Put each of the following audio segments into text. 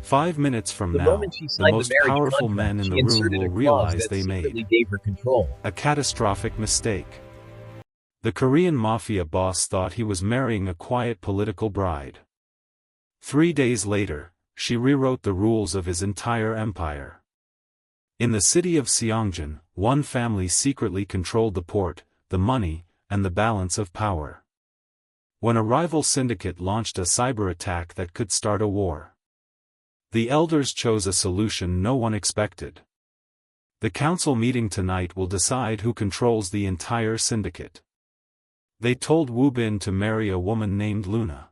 5 minutes from The now, moment she the signed the most marriage powerful men contract, in she the room inserted will a clause realize that they secretly made gave her control. a catastrophic mistake. The Korean Mafia boss thought he was marrying a quiet political bride. 3 days later, she rewrote the rules of his entire empire. In the city of Seongjin, one family secretly controlled the port, the money, and the balance of power. When a rival syndicate launched a cyber-attack that could start a war, the elders chose a solution no one expected. The council meeting tonight will decide who controls the entire syndicate. They told Woo Bin to marry a woman named Luna,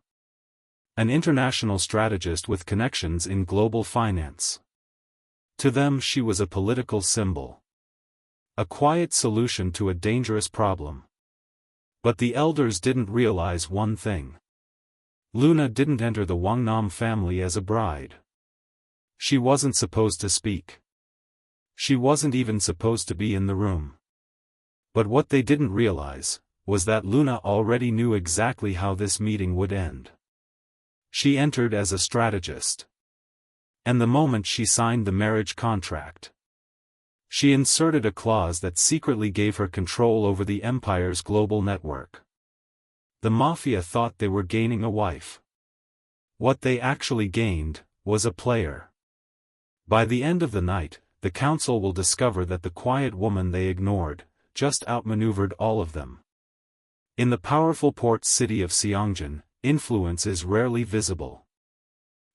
an international strategist with connections in global finance. To them she was a political symbol, a quiet solution to a dangerous problem. But the elders didn't realize one thing. Luna didn't enter the WANG-NAM family as a bride. She wasn't supposed to speak. She wasn't even supposed to be in the room. But what they didn't realize was that Luna already knew exactly how this meeting would end. She entered as a strategist. And the moment she signed the marriage contract, she inserted a clause that secretly gave her control over the empire's global network. The Mafia thought they were gaining a wife. What they actually gained was a player. By the end of the night, the council will discover that the quiet woman they ignored just outmaneuvered all of them. In the powerful port city of Seongjin, influence is rarely visible.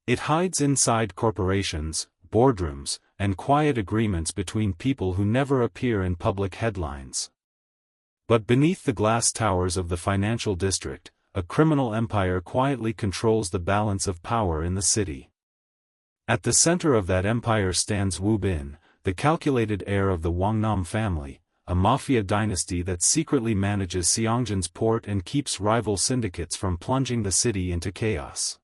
It hides inside corporations, boardrooms, and quiet agreements between people who never appear in public headlines. But beneath the glass towers of the financial district, a criminal empire quietly controls the balance of power in the city. At the center of that empire stands Woo Bin, the calculated heir of the WANG-NAM family, a mafia dynasty that secretly manages Seongjin's port and keeps rival syndicates from plunging the city into chaos.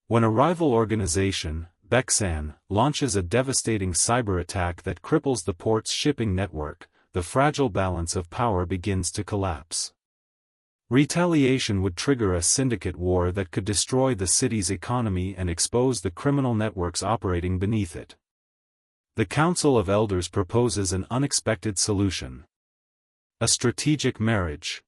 When a rival organization, BETRAYAL, launches a devastating cyber-attack that cripples the port's shipping network, the fragile balance of power begins to collapse. Retaliation would trigger a syndicate war that could destroy the city's economy and expose the criminal networks operating beneath it. The Council of Elders proposes an unexpected solution: a strategic marriage.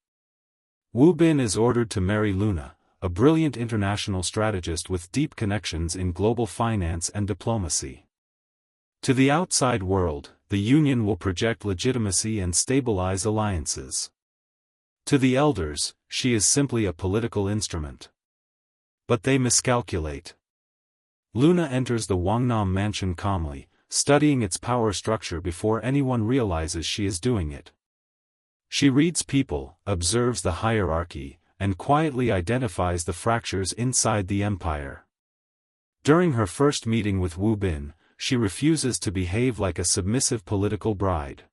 Woo Bin is ordered to marry Luna, a brilliant international strategist with deep connections in global finance and diplomacy. To the outside world, the union will project legitimacy and stabilize alliances. To the elders, she is simply a political instrument. But they miscalculate. Luna enters the WANG-NAM mansion calmly, studying its power structure before anyone realizes she is doing it. She reads people, observes the hierarchy, and quietly identifies the fractures inside the empire. During her first meeting with Woo Bin, she refuses to behave like a submissive political bride.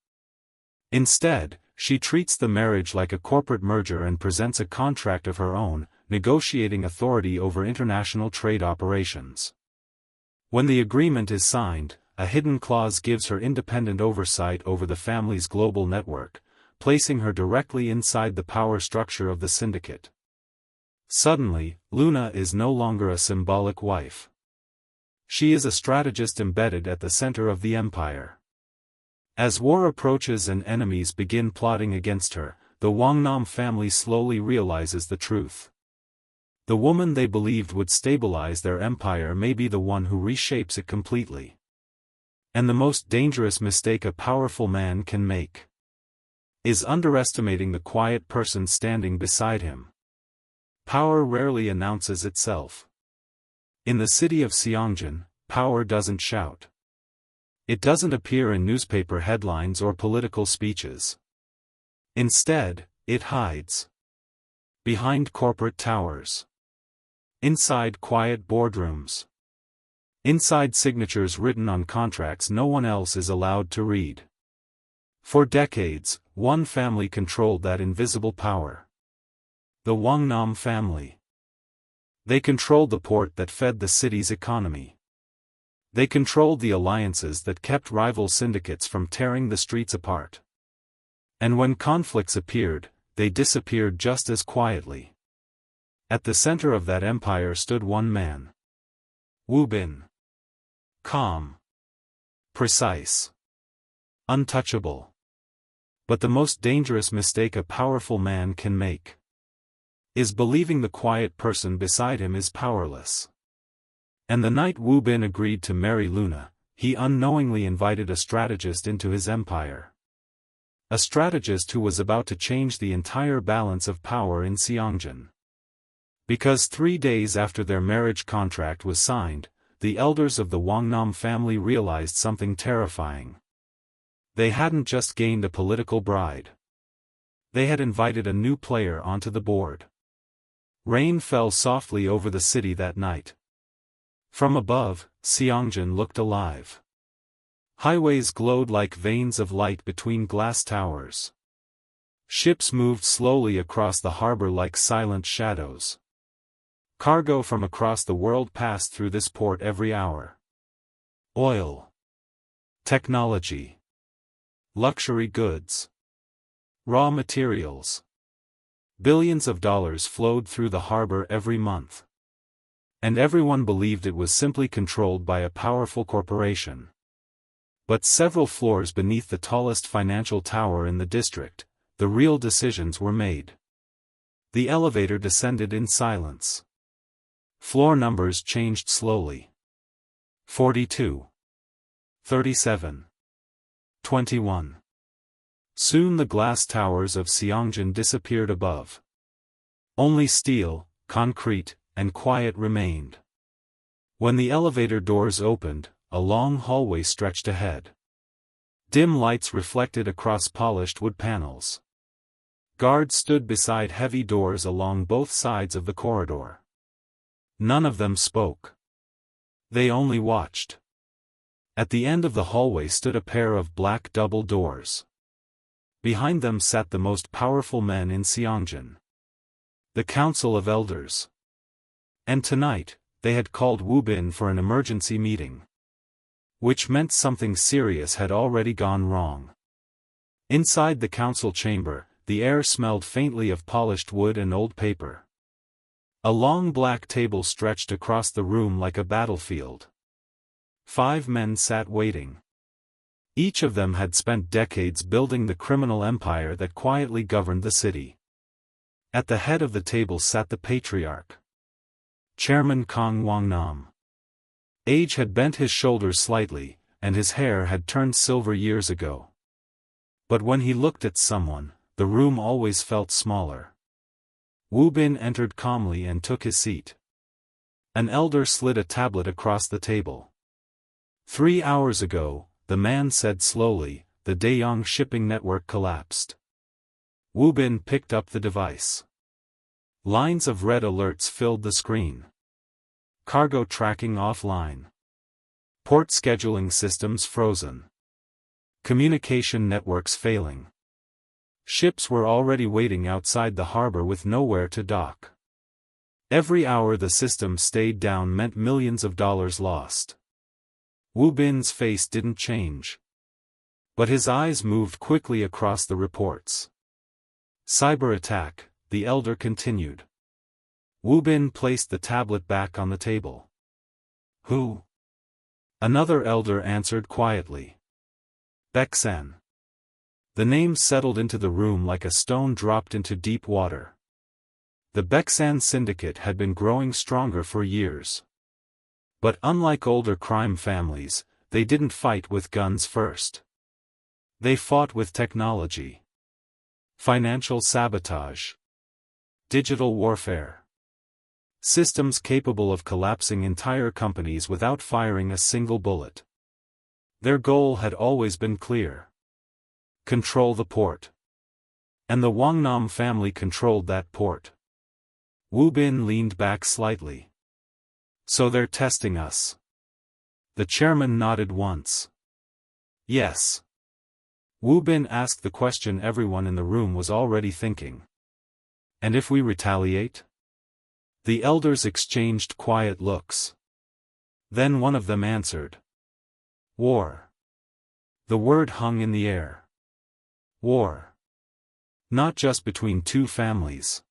Instead, she treats the marriage like a corporate merger and presents a contract of her own, negotiating authority over international trade operations. When the agreement is signed, a hidden clause gives her independent oversight over the family's global network, placing her directly inside the power structure of the syndicate. Suddenly, Luna is no longer a symbolic wife. She is a strategist embedded at the center of the empire. As war approaches and enemies begin plotting against her, the WANG-NAM family slowly realizes the truth. The woman they believed would stabilize their empire may be the one who reshapes it completely. And the most dangerous mistake a powerful man can make is underestimating the quiet person standing beside him. Power rarely announces itself. In the city of Seongjin, power doesn't shout. It doesn't appear in newspaper headlines or political speeches. Instead, it hides behind corporate towers, inside quiet boardrooms, inside signatures written on contracts no one else is allowed to read. For decades, one family controlled that invisible power: the WANG-NAM family. They controlled the port that fed the city's economy. They controlled the alliances that kept rival syndicates from tearing the streets apart. And when conflicts appeared, they disappeared just as quietly. At the center of that empire stood one man. Wu Bin. Calm. Precise. Untouchable. But the most dangerous mistake a powerful man can make is believing the quiet person beside him is powerless. And the night Wu Bin agreed to marry Luna, he unknowingly invited a strategist into his empire. A strategist who was about to change the entire balance of power in Seongjin. Because 3 days after their marriage contract was signed, the elders of the WANG-NAM family realized something terrifying. They hadn't just gained a political bride. They had invited a new player onto the board. Rain fell softly over the city that night. From above, Seongjin looked alive. Highways glowed like veins of light between glass towers. Ships moved slowly across the harbor like silent shadows. Cargo from across the world passed through this port every hour. Oil. Technology. Luxury goods. Raw materials. Billions of dollars flowed through the harbor every month. And everyone believed it was simply controlled by a powerful corporation. But several floors beneath the tallest financial tower in the district, the real decisions were made. The elevator descended in silence. Floor numbers changed slowly. 42. 37. 21. Soon the glass towers of Seongjin disappeared above. Only steel, concrete, and quiet remained. When the elevator doors opened, a long hallway stretched ahead. Dim lights reflected across polished wood panels. Guards stood beside heavy doors along both sides of the corridor. None of them spoke. They only watched. At the end of the hallway stood a pair of black double doors. Behind them sat the most powerful men in Seongjin. The Council of Elders. And tonight, they had called Wu Bin for an emergency meeting. Which meant something serious had already gone wrong. Inside the council chamber, the air smelled faintly of polished wood and old paper. A long black table stretched across the room like a battlefield. 5 men sat waiting. Each of them had spent decades building the criminal empire that quietly governed the city. At the head of the table sat the patriarch. Chairman Kang WANG-NAM. Age had bent his shoulders slightly, and his hair had turned silver years ago. But when he looked at someone, the room always felt smaller. Wu Bin entered calmly and took his seat. An elder slid a tablet across the table. 3 hours ago, the man said slowly, the Daeyong shipping network collapsed. Wu Bin picked up the device. Lines of red alerts filled the screen. Cargo tracking offline. Port scheduling systems frozen. Communication networks failing. Ships were already waiting outside the harbor with nowhere to dock. Every hour the system stayed down meant millions of dollars lost. Wu Bin's face didn't change. But his eyes moved quickly across the reports. Cyberattack, the elder continued. Wu Bin placed the tablet back on the table. Who? Another elder answered quietly. Baeksan. The name settled into the room like a stone dropped into deep water. The Baeksan syndicate had been growing stronger for years. But unlike older crime families, they didn't fight with guns first. They fought with technology. Financial sabotage. Digital warfare. Systems capable of collapsing entire companies without firing a single bullet. Their goal had always been clear. Control the port. And the WANG-NAM family controlled that port. Wu Bin leaned back slightly. So they're testing us. The chairman nodded once. Yes. Wu Bin asked the question everyone in the room was already thinking. And if we retaliate? The elders exchanged quiet looks. Then one of them answered. War. The word hung in the air. War. Not just between 2 families.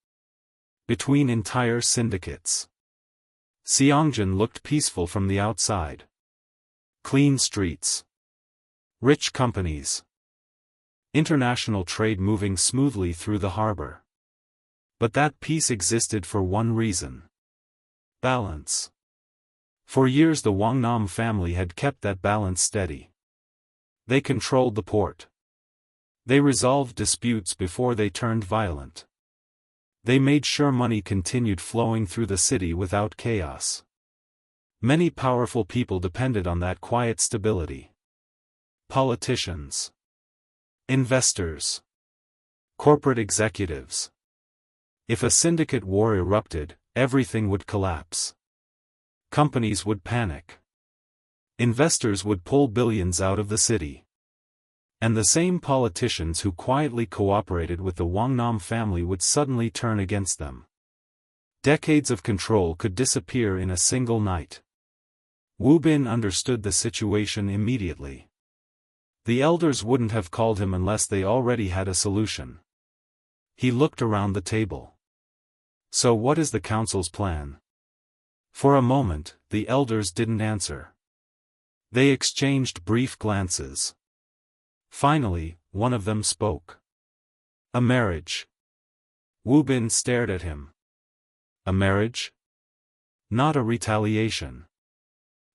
Between entire syndicates. Seongjin looked peaceful from the outside. Clean streets. Rich companies. International trade moving smoothly through the harbor. But that peace existed for one reason. Balance. For years the WANG-NAM family had kept that balance steady. They controlled the port. They resolved disputes before they turned violent. They made sure money continued flowing through the city without chaos. Many powerful people depended on that quiet stability. Politicians. Investors. Corporate executives. If a syndicate war erupted, everything would collapse. Companies would panic. Investors would pull billions out of the city. And the same politicians who quietly cooperated with the WANG-NAM family would suddenly turn against them. Decades of control could disappear in a single night. Wu Bin understood the situation immediately. The elders wouldn't have called him unless they already had a solution. He looked around the table. So what is the council's plan? For a moment, the elders didn't answer. They exchanged brief glances. Finally, one of them spoke. A marriage. Wu Bin stared at him. A marriage? Not a retaliation.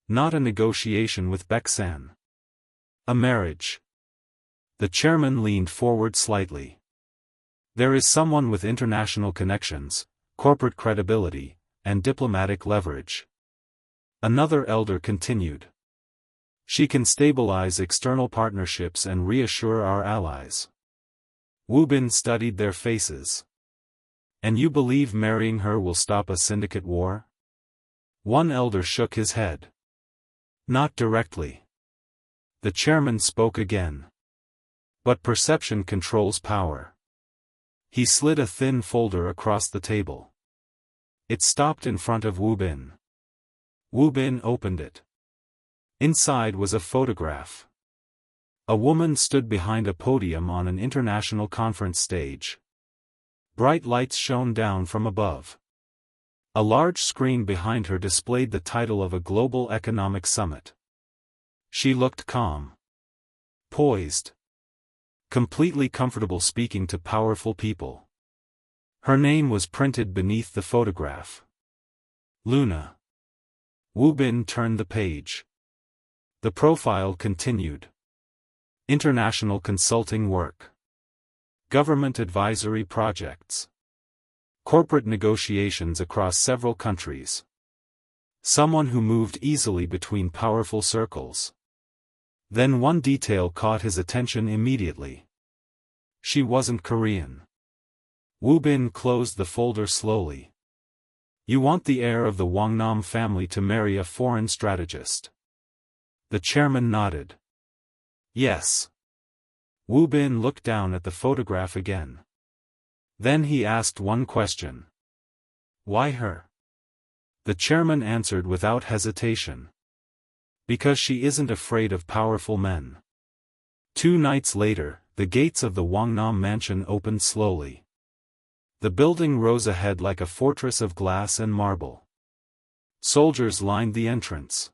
Not a negotiation with Baeksan. A marriage. The chairman leaned forward slightly. There is someone with international connections, corporate credibility, and diplomatic leverage. Another elder continued. She can stabilize external partnerships and reassure our allies. Wu Bin studied their faces. And you believe marrying her will stop a syndicate war? One elder shook his head. Not directly. The chairman spoke again. But perception controls power. He slid a thin folder across the table. It stopped in front of Wu Bin. Wu Bin opened it. Inside was a photograph. A woman stood behind a podium on an international conference stage. Bright lights shone down from above. A large screen behind her displayed the title of a global economic summit. She looked calm. Poised. Completely comfortable speaking to powerful people. Her name was printed beneath the photograph. Luna. Wu Bin turned the page. The profile continued. International consulting work. Government advisory projects. Corporate negotiations across several countries. Someone who moved easily between powerful circles. Then one detail caught his attention immediately. She wasn't Korean. Wu Bin closed the folder slowly. You want the heir of the WANG-NAM family to marry a foreign strategist. The chairman nodded. Yes. Wu Bin looked down at the photograph again. Then he asked one question. Why her? The chairman answered without hesitation. Because she isn't afraid of powerful men. 2 nights later, the gates of the WANG-NAM mansion opened slowly. The building rose ahead like a fortress of glass and marble. Soldiers lined the entrance.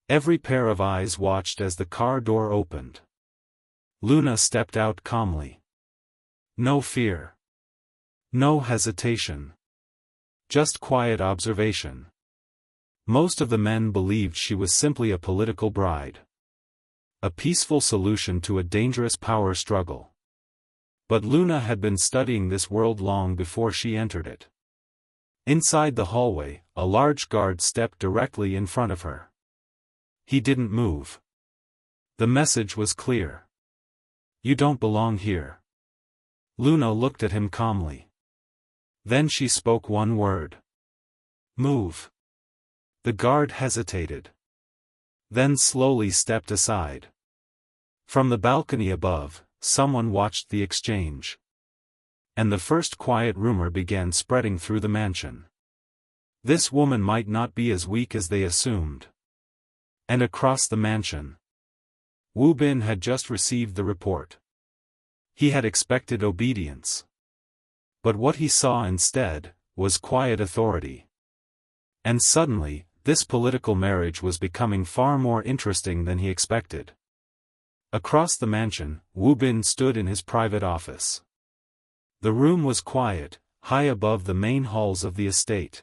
Every pair of eyes watched as the car door opened. Luna stepped out calmly. No fear. No hesitation. Just quiet observation. Most of the men believed she was simply a political bride. A peaceful solution to a dangerous power struggle. But Luna had been studying this world long before she entered it. Inside the hallway, a large guard stepped directly in front of her. He didn't move. The message was clear. You don't belong here. Luna looked at him calmly. Then she spoke one word. Move. The guard hesitated. Then slowly stepped aside. From the balcony above, someone watched the exchange. And the first quiet rumor began spreading through the mansion. This woman might not be as weak as they assumed. And across the mansion, Wu Bin had just received the report. He had expected obedience. But what he saw instead was quiet authority. And suddenly, this political marriage was becoming far more interesting than he expected. Across the mansion, Wu Bin stood in his private office. The room was quiet, high above the main halls of the estate.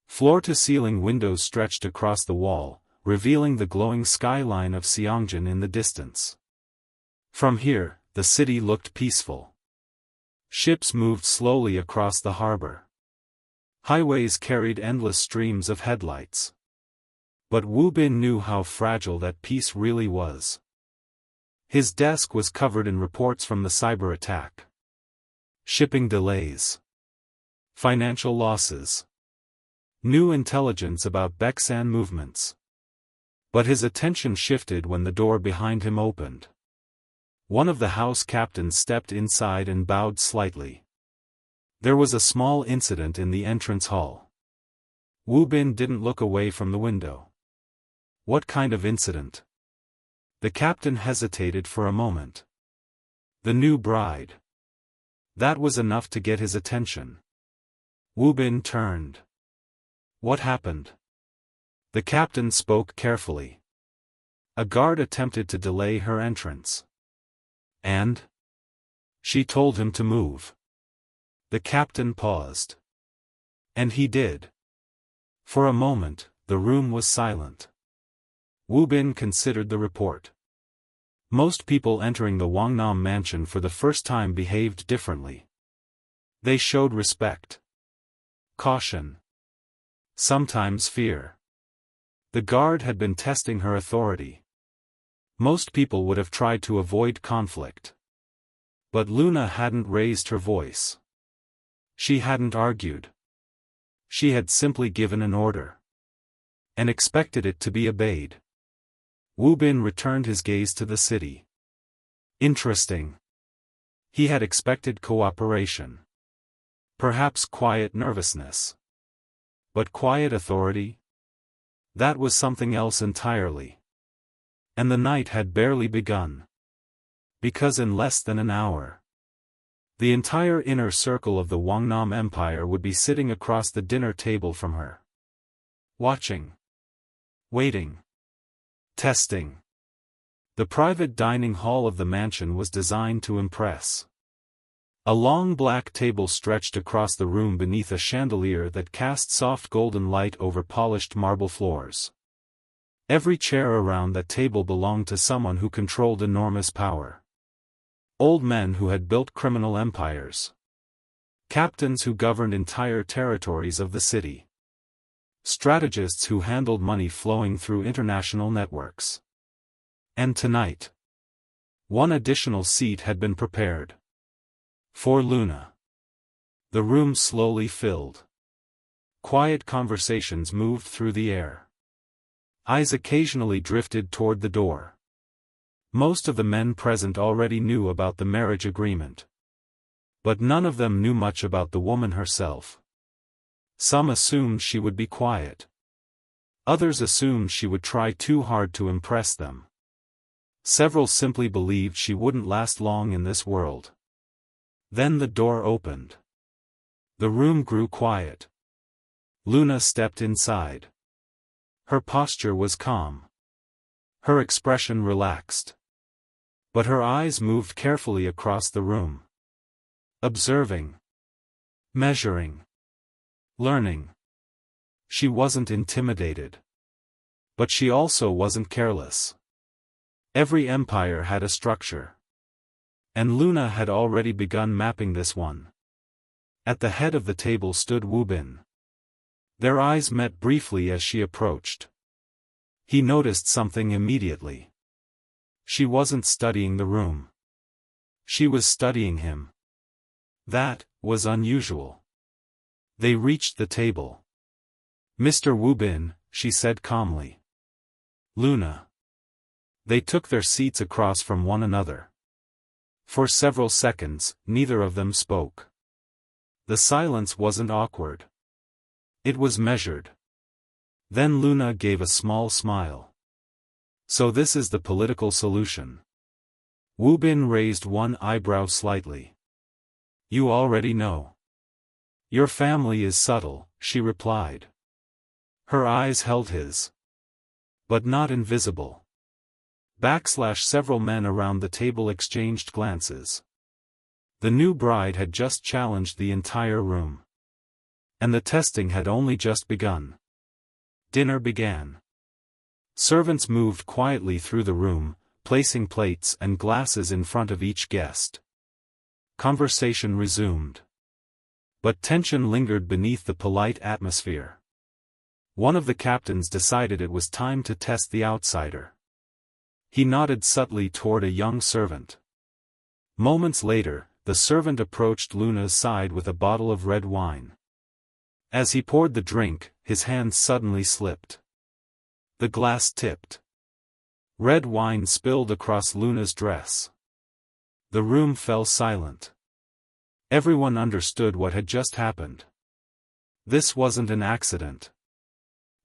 Floor-to-ceiling windows stretched across the wall, revealing the glowing skyline of Seongjin in the distance. From here, the city looked peaceful. Ships moved slowly across the harbor. Highways carried endless streams of headlights. But Wu Bin knew how fragile that peace really was. His desk was covered in reports from the cyberattack. Shipping delays. Financial losses. New intelligence about Baeksan movements. But his attention shifted when the door behind him opened. One of the house captains stepped inside and bowed slightly. There was a small incident in the entrance hall. Wu Bin didn't look away from the window. What kind of incident? The captain hesitated for a moment. The new bride. That was enough to get his attention. Wu Bin turned. What happened? The captain spoke carefully. A guard attempted to delay her entrance. And? She told him to move. The captain paused. And he did. For a moment, the room was silent. Wu Bin considered the report. Most people entering the WANG-NAM mansion for the first time behaved differently. They showed respect. Caution. Sometimes fear. The guard had been testing her authority. Most people would have tried to avoid conflict. But Luna hadn't raised her voice. She hadn't argued. She had simply given an order. And expected it to be obeyed. Wu Bin returned his gaze to the city. Interesting. He had expected cooperation. Perhaps quiet nervousness. But quiet authority? That was something else entirely. And the night had barely begun. Because in less than an hour, the entire inner circle of the WANG-NAM Empire would be sitting across the dinner table from her. Watching. Waiting. Testing. The private dining hall of the mansion was designed to impress. A long black table stretched across the room beneath a chandelier that cast soft golden light over polished marble floors. Every chair around that table belonged to someone who controlled enormous power. Old men who had built criminal empires. Captains who governed entire territories of the city. Strategists who handled money flowing through international networks. And tonight, one additional seat had been prepared. For Luna. The room slowly filled. Quiet conversations moved through the air. Eyes occasionally drifted toward the door. Most of the men present already knew about the marriage agreement. But none of them knew much about the woman herself. Some assumed she would be quiet. Others assumed she would try too hard to impress them. Several simply believed she wouldn't last long in this world. Then the door opened. The room grew quiet. Luna stepped inside. Her posture was calm. Her expression relaxed. But her eyes moved carefully across the room. Observing. Measuring. Learning. She wasn't intimidated. But she also wasn't careless. Every empire had a structure. And Luna had already begun mapping this one. At the head of the table stood Wu Bin. Their eyes met briefly as she approached. He noticed something immediately. She wasn't studying the room. She was studying him. That was unusual. They reached the table. Mr. Wu Bin, she said calmly. Luna. They took their seats across from one another. For several seconds, neither of them spoke. The silence wasn't awkward. It was measured. Then Luna gave a small smile. So this is the political solution. Wu Bin raised one eyebrow slightly. You already know. Your family is subtle, she replied. Her eyes held his. But not invisible. Several men around the table exchanged glances. The new bride had just challenged the entire room. And the testing had only just begun. Dinner began. Servants moved quietly through the room, placing plates and glasses in front of each guest. Conversation resumed. But tension lingered beneath the polite atmosphere. One of the captains decided it was time to test the outsider. He nodded subtly toward a young servant. Moments later, the servant approached Luna's side with a bottle of red wine. As he poured the drink, his hand suddenly slipped. The glass tipped. Red wine spilled across Luna's dress. The room fell silent. Everyone understood what had just happened. This wasn't an accident.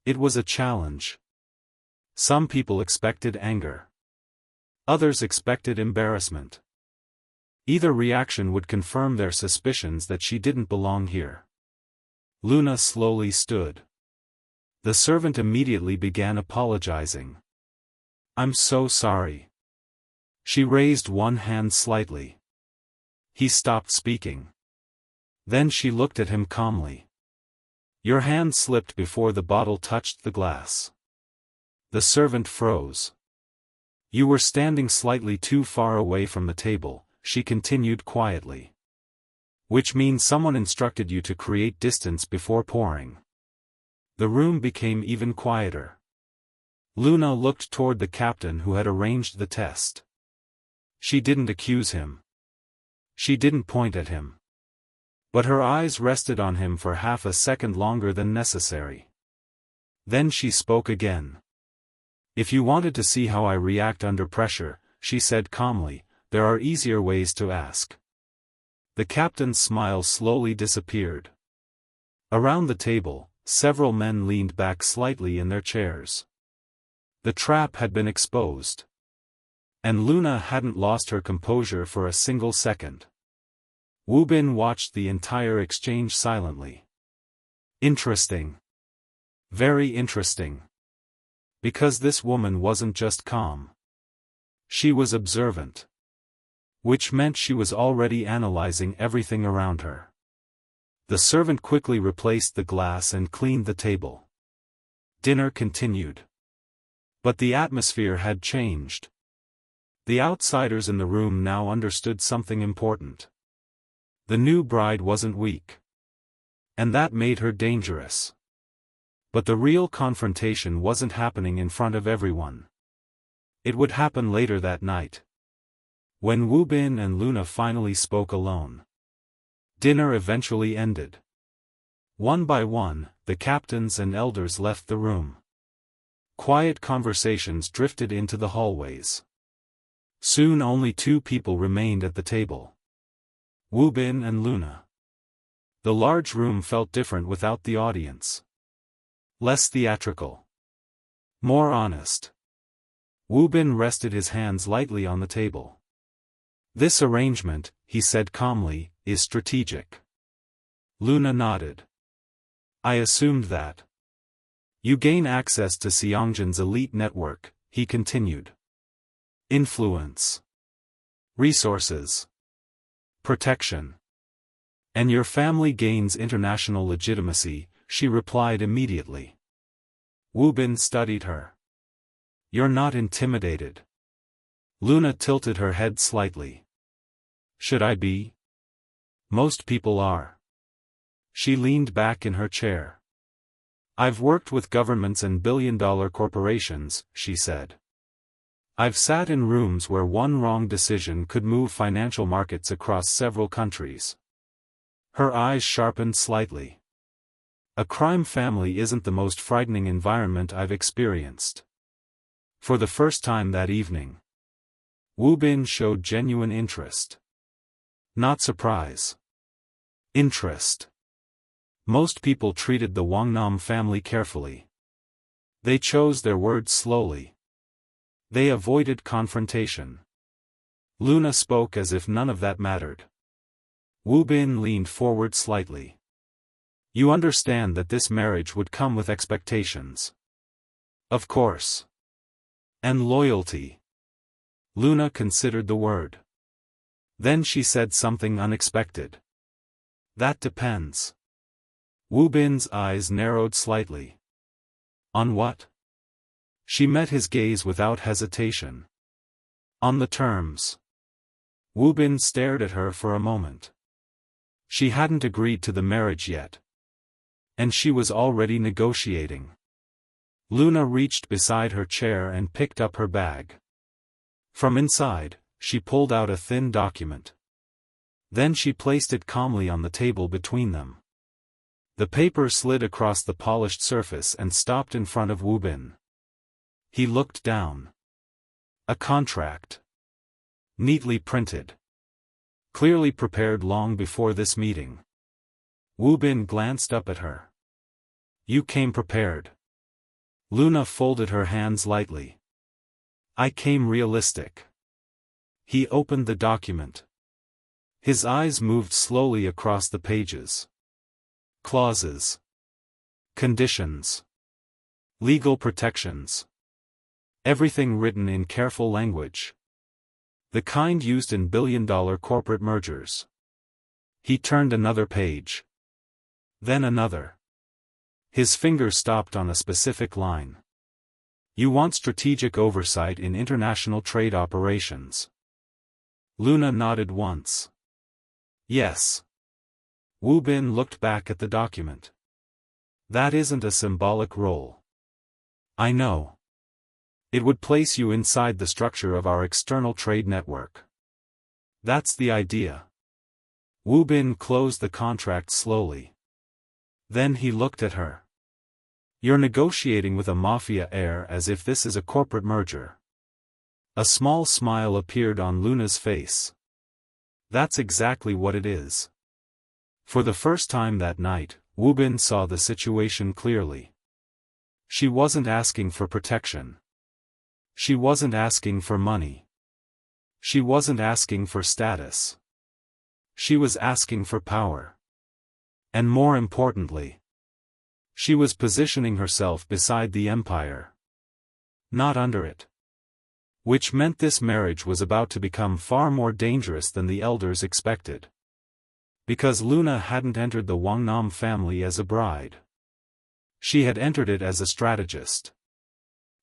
It was a challenge. Some people expected anger. Others expected embarrassment. Either reaction would confirm their suspicions that she didn't belong here. Luna slowly stood. The servant immediately began apologizing. "I'm so sorry." She raised one hand slightly. He stopped speaking. Then she looked at him calmly. "Your hand slipped before the bottle touched the glass." The servant froze. "You were standing slightly too far away from the table," she continued quietly. "Which means someone instructed you to create distance before pouring." The room became even quieter. Luna looked toward the captain who had arranged the test. She didn't accuse him. She didn't point at him. But her eyes rested on him for half a second longer than necessary. Then she spoke again. "If you wanted to see how I react under pressure," she said calmly, "there are easier ways to ask." The captain's smile slowly disappeared. Around the table, several men leaned back slightly in their chairs. The trap had been exposed. And Luna hadn't lost her composure for a single second. Wu Bin watched the entire exchange silently. Interesting. Very interesting. Because this woman wasn't just calm. She was observant. Which meant she was already analyzing everything around her. The servant quickly replaced the glass and cleaned the table. Dinner continued. But the atmosphere had changed. The outsiders in the room now understood something important. The new bride wasn't weak. And that made her dangerous. But the real confrontation wasn't happening in front of everyone. It would happen later that night. When Wu Bin and Luna finally spoke alone. Dinner eventually ended. One by one, the captains and elders left the room. Quiet conversations drifted into the hallways. Soon only two people remained at the table. Wu Bin and Luna. The large room felt different without the audience. Less theatrical. More honest. Wu Bin rested his hands lightly on the table. "This arrangement," he said calmly, "is strategic." Luna nodded. "I assumed that." "You gain access to Seongjin's elite network," he continued. "Influence. Resources. Protection. And your family gains international legitimacy," she replied immediately. Wu Bin studied her. "You're not intimidated." Luna tilted her head slightly. "Should I be? Most people are." She leaned back in her chair. "I've worked with governments and billion-dollar corporations," she said. "I've sat in rooms where one wrong decision could move financial markets across several countries." Her eyes sharpened slightly. "A crime family isn't the most frightening environment I've experienced." For the first time that evening, Wu Bin showed genuine interest. Not surprise. Interest. Most people treated the WANG-NAM family carefully. They chose their words slowly. They avoided confrontation. Luna spoke as if none of that mattered. Wu Bin leaned forward slightly. You understand that this marriage would come with expectations. Of course. And loyalty. Luna considered the word. Then she said something unexpected. That depends. Woo Bin's eyes narrowed slightly. On what? She met his gaze without hesitation. On the terms. Woo Bin stared at her for a moment. She hadn't agreed to the marriage yet. And she was already negotiating. Luna reached beside her chair and picked up her bag. From inside, she pulled out a thin document. Then she placed it calmly on the table between them. The paper slid across the polished surface and stopped in front of Woo Bin. He looked down. A contract. Neatly printed. Clearly prepared long before this meeting. Woo Bin glanced up at her. You came prepared. Luna folded her hands lightly. I came realistic. He opened the document. His eyes moved slowly across the pages. Clauses. Conditions. Legal protections. Everything written in careful language. The kind used in billion-dollar corporate mergers. He turned another page. Then another. His finger stopped on a specific line. You want strategic oversight in international trade operations. Luna nodded once. Yes. Woo Bin looked back at the document. That isn't a symbolic role. I know. It would place you inside the structure of our external trade network. That's the idea. Woo Bin closed the contract slowly. Then he looked at her. You're negotiating with a mafia heir as if this is a corporate merger. A small smile appeared on Luna's face. That's exactly what it is. For the first time that night, Woo Bin saw the situation clearly. She wasn't asking for protection. She wasn't asking for money. She wasn't asking for status. She was asking for power. And more importantly, she was positioning herself beside the empire. Not under it. Which meant this marriage was about to become far more dangerous than the elders expected. Because Luna hadn't entered the WANG-NAM family as a bride. She had entered it as a strategist.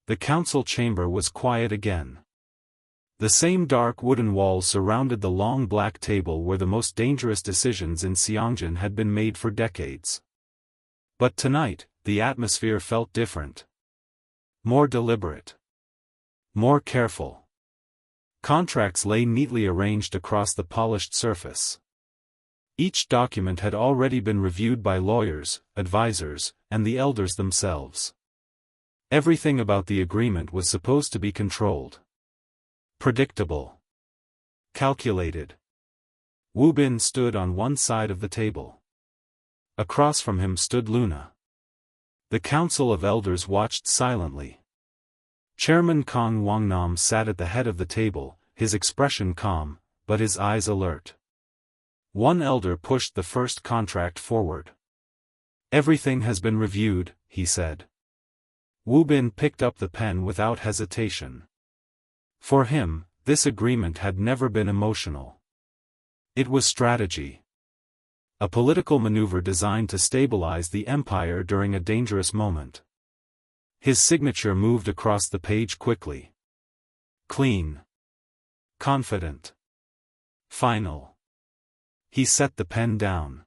The council chamber was quiet again. The same dark wooden walls surrounded the long black table where the most dangerous decisions in Seongjin had been made for decades. But tonight, the atmosphere felt different. More deliberate. More careful. Contracts lay neatly arranged across the polished surface. Each document had already been reviewed by lawyers, advisors, and the elders themselves. Everything about the agreement was supposed to be controlled. Predictable. Calculated. Woo Bin stood on one side of the table. Across from him stood Luna. The council of elders watched silently. Chairman Kong WANG-NAM sat at the head of the table, his expression calm, but his eyes alert. One elder pushed the first contract forward. Everything has been reviewed, he said. Woo Bin picked up the pen without hesitation. For him, this agreement had never been emotional. It was strategy. A political maneuver designed to stabilize the empire during a dangerous moment. His signature moved across the page quickly. Clean. Confident. Final. He set the pen down.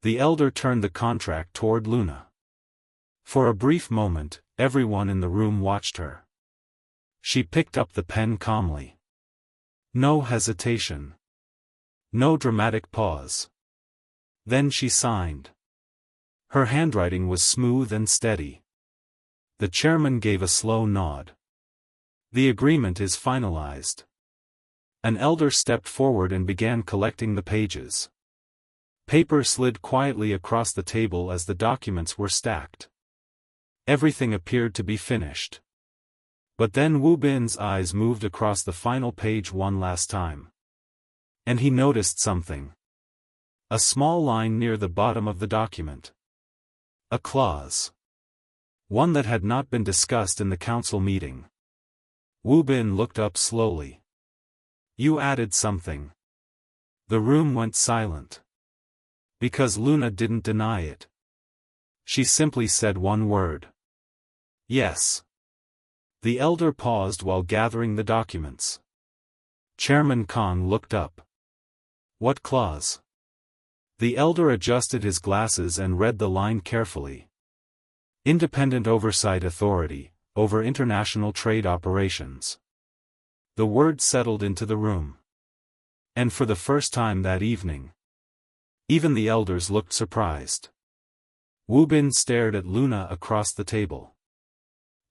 The elder turned the contract toward Luna. For a brief moment, everyone in the room watched her. She picked up the pen calmly. No hesitation. No dramatic pause. Then she signed. Her handwriting was smooth and steady. The chairman gave a slow nod. The agreement is finalized. An elder stepped forward and began collecting the pages. Paper slid quietly across the table as the documents were stacked. Everything appeared to be finished. But then Woo Bin's eyes moved across the final page one last time. And he noticed something. A small line near the bottom of the document. A clause. One that had not been discussed in the council meeting. Wu Bin looked up slowly. You added something. The room went silent. Because Luna didn't deny it. She simply said one word. Yes. The elder paused while gathering the documents. Chairman Kong looked up. What clause? The elder adjusted his glasses and read the line carefully. Independent Oversight Authority, over international trade operations. The word settled into the room. And for the first time that evening, even the elders looked surprised. Wu Bin stared at Luna across the table.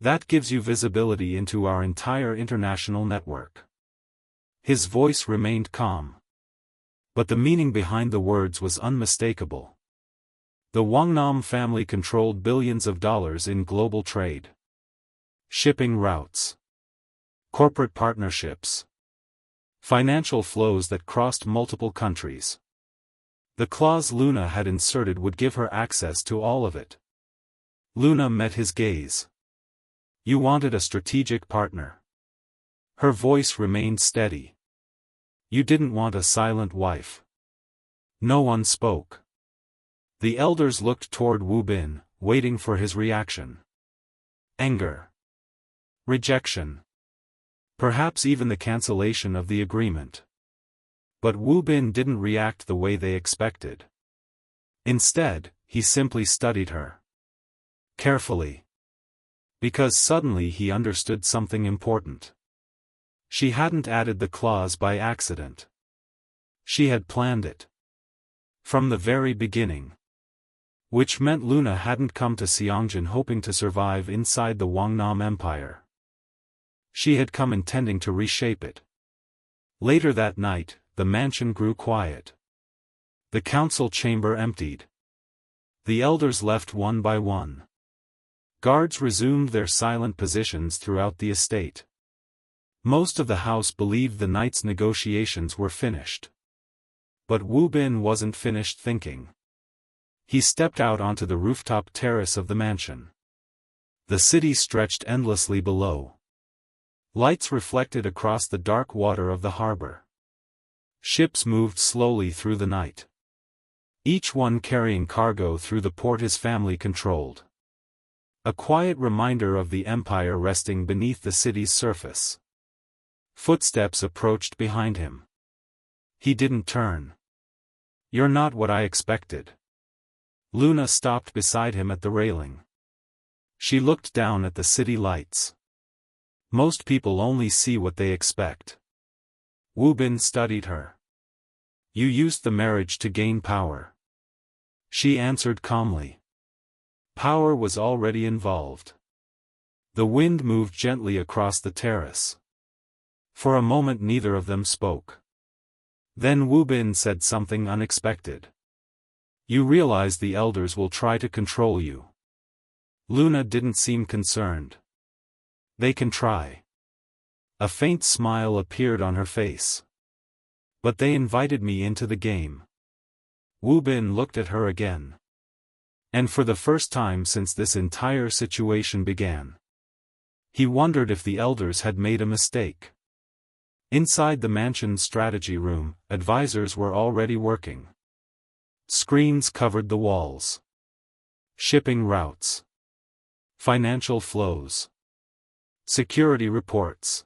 That gives you visibility into our entire international network. His voice remained calm. But the meaning behind the words was unmistakable. The WANG-NAM family controlled billions of dollars in global trade. Shipping routes. Corporate partnerships. Financial flows that crossed multiple countries. The clause Luna had inserted would give her access to all of it. Luna met his gaze. You wanted a strategic partner. Her voice remained steady. You didn't want a silent wife. No one spoke. The elders looked toward Wu Bin, waiting for his reaction. Anger. Rejection. Perhaps even the cancellation of the agreement. But Wu Bin didn't react the way they expected. Instead, he simply studied her. Carefully. Because suddenly he understood something important. She hadn't added the clause by accident. She had planned it. From the very beginning. Which meant Luna hadn't come to Seongjin hoping to survive inside the WANG-NAM Empire. She had come intending to reshape it. Later that night, the mansion grew quiet. The council chamber emptied. The elders left one by one. Guards resumed their silent positions throughout the estate. Most of the house believed the night's negotiations were finished. But Wu Bin wasn't finished thinking. He stepped out onto the rooftop terrace of the mansion. The city stretched endlessly below. Lights reflected across the dark water of the harbor. Ships moved slowly through the night. Each one carrying cargo through the port his family controlled. A quiet reminder of the empire resting beneath the city's surface. Footsteps approached behind him. He didn't turn. You're not what I expected. Luna stopped beside him at the railing. She looked down at the city lights. Most people only see what they expect. Wu Bin studied her. You used the marriage to gain power. She answered calmly. Power was already involved. The wind moved gently across the terrace. For a moment neither of them spoke. Then Wu Bin said something unexpected. You realize the elders will try to control you. Luna didn't seem concerned. They can try. A faint smile appeared on her face. But they invited me into the game. Wu Bin looked at her again. And for the first time since this entire situation began, he wondered if the elders had made a mistake. Inside the mansion's strategy room, advisors were already working. Screens covered the walls. Shipping routes. Financial flows. Security reports.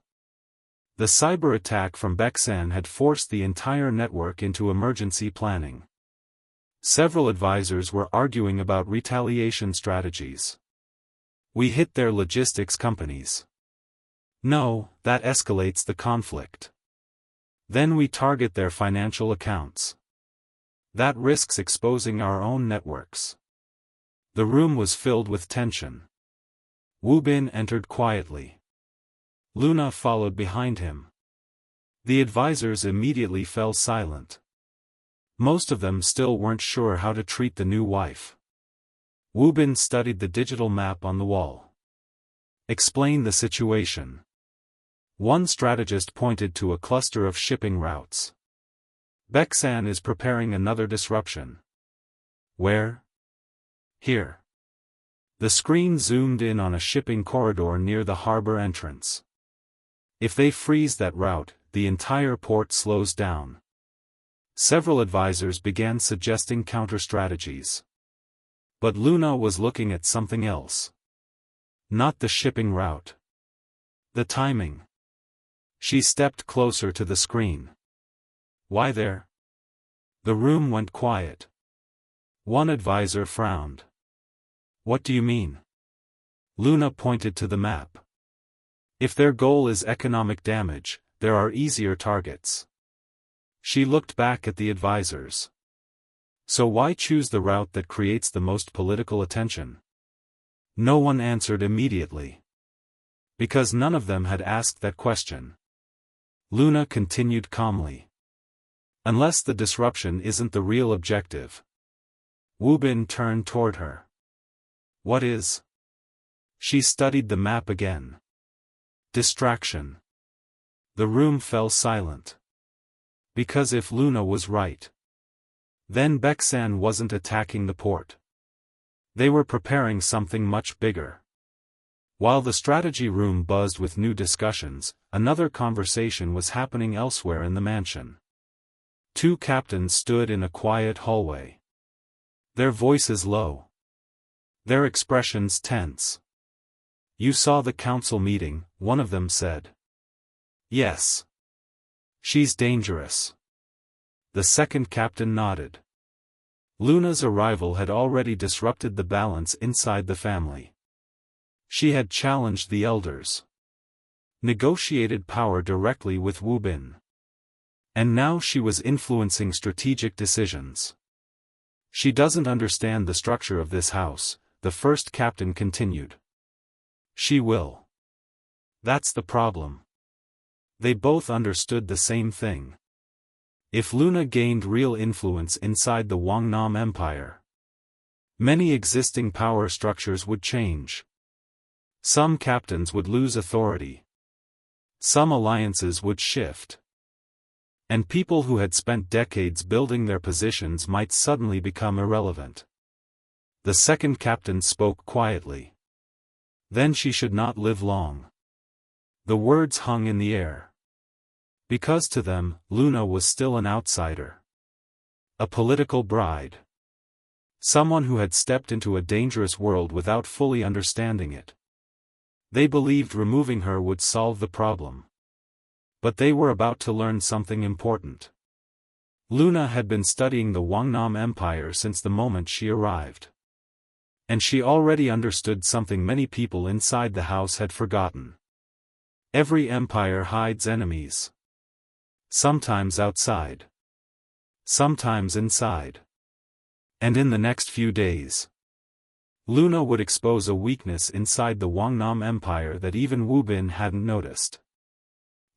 The cyberattack from Baeksan had forced the entire network into emergency planning. Several advisors were arguing about retaliation strategies. We hit their logistics companies. No, that escalates the conflict. Then we target their financial accounts. That risks exposing our own networks. The room was filled with tension. Wu Bin entered quietly. Luna followed behind him. The advisors immediately fell silent. Most of them still weren't sure how to treat the new wife. Wu Bin studied the digital map on the wall. Explain the situation. One strategist pointed to a cluster of shipping routes. Baeksan is preparing another disruption. Where? Here. The screen zoomed in on a shipping corridor near the harbor entrance. If they freeze that route, the entire port slows down. Several advisors began suggesting counter-strategies. But Luna was looking at something else. Not the shipping route. The timing. She stepped closer to the screen. Why there? The room went quiet. One advisor frowned. What do you mean? Luna pointed to the map. If their goal is economic damage, there are easier targets. She looked back at the advisors. So why choose the route that creates the most political attention? No one answered immediately. Because none of them had asked that question. Luna continued calmly. Unless the disruption isn't the real objective. Woo-bin turned toward her. What is? She studied the map again. Distraction. The room fell silent. Because if Luna was right, then Baeksan wasn't attacking the port. They were preparing something much bigger. While the strategy room buzzed with new discussions, another conversation was happening elsewhere in the mansion. Two captains stood in a quiet hallway. Their voices low. Their expressions tense. You saw the council meeting, one of them said. Yes. She's dangerous. The second captain nodded. Luna's arrival had already disrupted the balance inside the family. She had challenged the elders. Negotiated power directly with Woo-bin. And now she was influencing strategic decisions. She doesn't understand the structure of this house, the first captain continued. She will. That's the problem. They both understood the same thing. If Luna gained real influence inside the WANG-NAM Empire, many existing power structures would change. Some captains would lose authority. Some alliances would shift. And people who had spent decades building their positions might suddenly become irrelevant. The second captain spoke quietly. Then she should not live long. The words hung in the air. Because to them, Luna was still an outsider. A political bride. Someone who had stepped into a dangerous world without fully understanding it. They believed removing her would solve the problem. But they were about to learn something important. Luna had been studying the WANG-NAM Empire since the moment she arrived. And she already understood something many people inside the house had forgotten. Every empire hides enemies. Sometimes outside. Sometimes inside. And in the next few days, Luna would expose a weakness inside the WANG-NAM Empire that even Woo-bin hadn't noticed.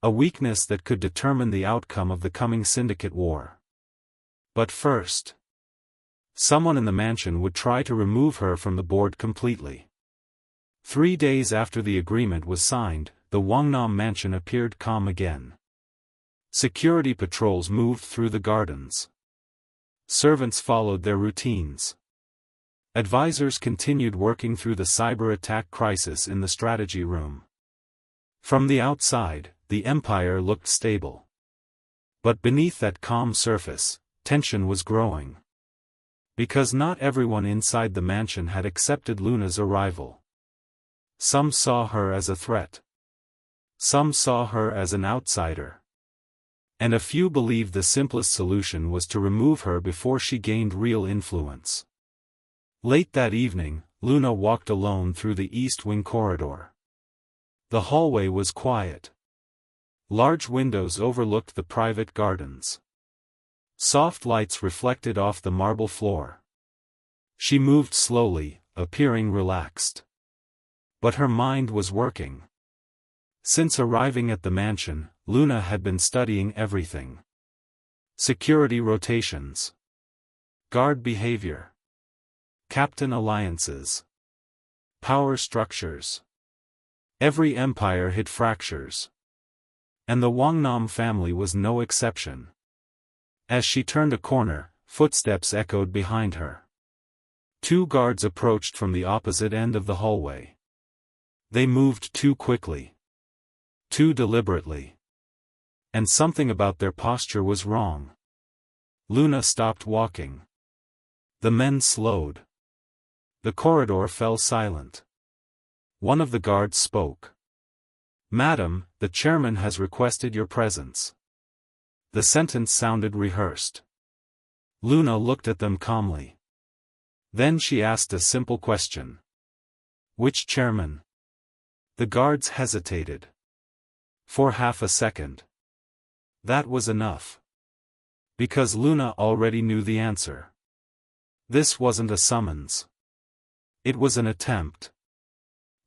A weakness that could determine the outcome of the coming syndicate war. But first, someone in the mansion would try to remove her from the board completely. 3 days after the agreement was signed, the WANG-NAM mansion appeared calm again. Security patrols moved through the gardens. Servants followed their routines. Advisors continued working through the cyberattack crisis in the strategy room. From the outside, the empire looked stable. But beneath that calm surface, tension was growing. Because not everyone inside the mansion had accepted Luna's arrival. Some saw her as a threat. Some saw her as an outsider. And a few believed the simplest solution was to remove her before she gained real influence. Late that evening, Luna walked alone through the East Wing corridor. The hallway was quiet. Large windows overlooked the private gardens. Soft lights reflected off the marble floor. She moved slowly, appearing relaxed. But her mind was working. Since arriving at the mansion, Luna had been studying everything. Security rotations. Guard behavior. Captain alliances. Power structures. Every empire hid fractures. And the WANG-NAM family was no exception. As she turned a corner, footsteps echoed behind her. 2 guards approached from the opposite end of the hallway. They moved too quickly. Too deliberately. And something about their posture was wrong. Luna stopped walking. The men slowed. The corridor fell silent. One of the guards spoke. "Madam, the chairman has requested your presence." The sentence sounded rehearsed. Luna looked at them calmly. Then she asked a simple question. "Which chairman?" The guards hesitated. For half a second. That was enough. Because Luna already knew the answer. This wasn't a summons. It was an attempt.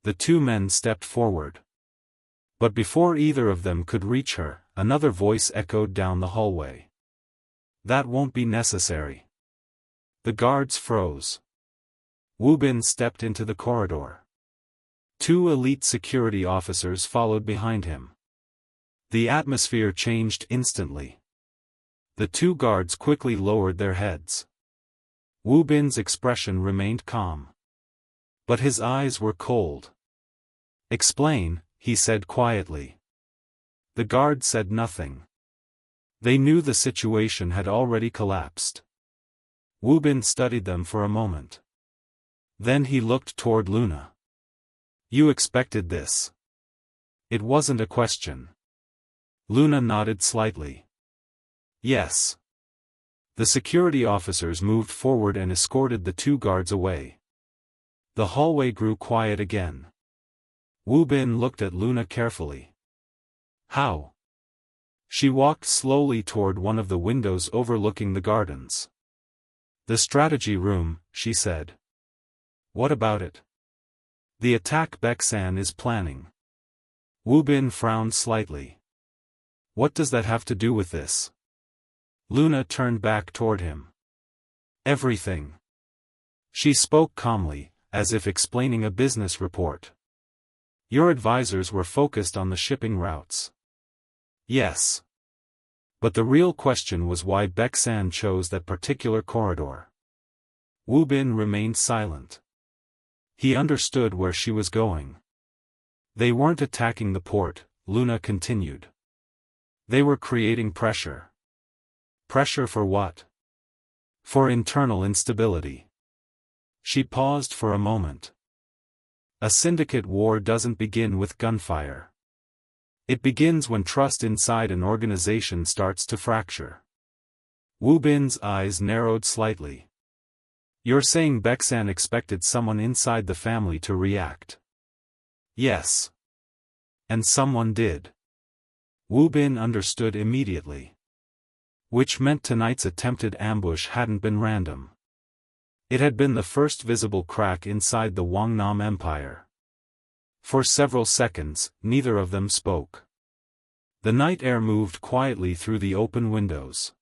The 2 men stepped forward. But before either of them could reach her, another voice echoed down the hallway. "That won't be necessary." The guards froze. Wu Bin stepped into the corridor. 2 elite security officers followed behind him. The atmosphere changed instantly. The 2 guards quickly lowered their heads. Wu Bin's expression remained calm. But his eyes were cold. "Explain," he said quietly. The guards said nothing. They knew the situation had already collapsed. Wu Bin studied them for a moment. Then he looked toward Luna. "You expected this?" It wasn't a question. Luna nodded slightly. "Yes." The security officers moved forward and escorted the 2 guards away. The hallway grew quiet again. Wu Bin looked at Luna carefully. "How?" She walked slowly toward one of the windows overlooking the gardens. "The strategy room," she said. "What about it?" "The attack Baek-san is planning." Wu Bin frowned slightly. "What does that have to do with this?" Luna turned back toward him. "Everything." She spoke calmly, as if explaining a business report. "Your advisors were focused on the shipping routes." "Yes." But the real question was why Baek-san chose that particular corridor. Wu Bin remained silent. He understood where she was going. "They weren't attacking the port," Luna continued. "They were creating pressure." "Pressure for what?" "For internal instability." She paused for a moment. A syndicate war doesn't begin with gunfire. It begins when trust inside an organization starts to fracture. Wu Bin's eyes narrowed slightly. "You're saying Baek-san expected someone inside the family to react?" "Yes." "And someone did." Wu Bin understood immediately. Which meant tonight's attempted ambush hadn't been random. It had been the first visible crack inside the WANG-NAM empire. For several seconds, neither of them spoke. The night air moved quietly through the open windows.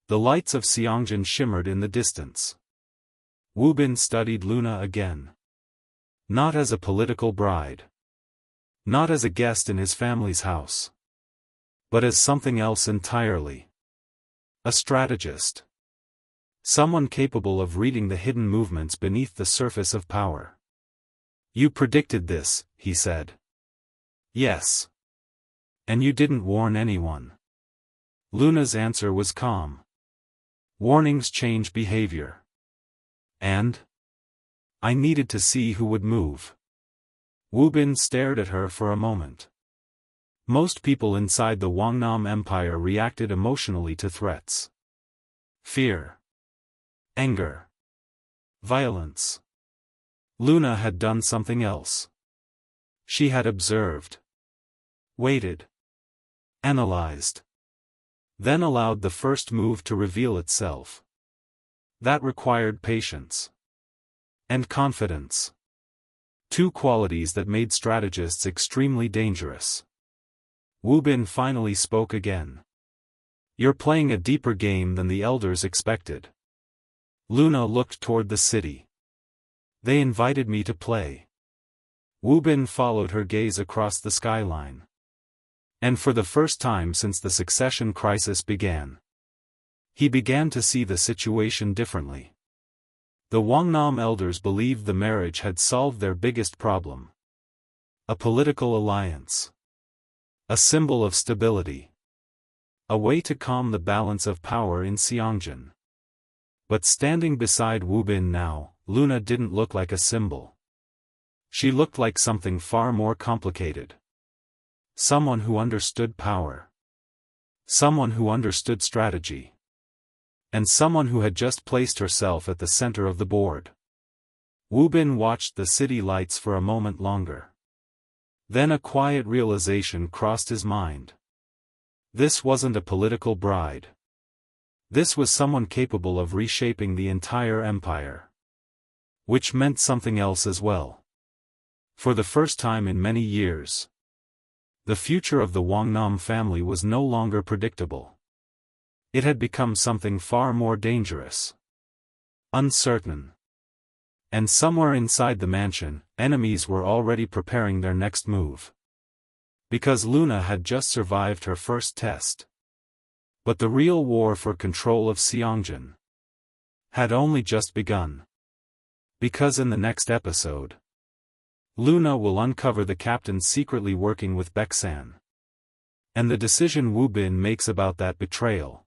The lights of Seongjin shimmered in the distance. Wu Bin studied Luna again. Not as a political bride. Not as a guest in his family's house. But as something else entirely. A strategist. Someone capable of reading the hidden movements beneath the surface of power. "You predicted this," he said. "Yes." "And you didn't warn anyone." Luna's answer was calm. "Warnings change behavior." "And?" "I needed to see who would move." Wu Bin stared at her for a moment. Most people inside the WANG-NAM empire reacted emotionally to threats. Fear. Anger. Violence. Luna had done something else. She had observed. Waited. Analyzed. Then allowed the first move to reveal itself. That required patience. And confidence. 2 qualities that made strategists extremely dangerous. Wu Bin finally spoke again. "You're playing a deeper game than the elders expected." Luna looked toward the city. "They invited me to play." Wu Bin followed her gaze across the skyline. "And for the first time since the succession crisis began." He began to see the situation differently. The WANG-NAM elders believed the marriage had solved their biggest problem. A political alliance. A symbol of stability. A way to calm the balance of power in Seongjin. But standing beside Woo Bin now, Luna didn't look like a symbol. She looked like something far more complicated. Someone who understood power. Someone who understood strategy. And someone who had just placed herself at the center of the board. Woo Bin watched the city lights for a moment longer. Then a quiet realization crossed his mind. This wasn't a political bride. This was someone capable of reshaping the entire empire. Which meant something else as well. For the first time in many years, the future of the WANG-NAM family was no longer predictable. It had become something far more dangerous. Uncertain. And somewhere inside the mansion, enemies were already preparing their next move. Because Luna had just survived her first test. But the real war for control of Seongjin had only just begun. Because in the next episode, Luna will uncover the captain secretly working with Baeksan. And the decision Woo Bin makes about that betrayal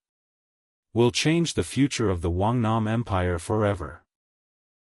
will change the future of the WANG-NAM Empire forever.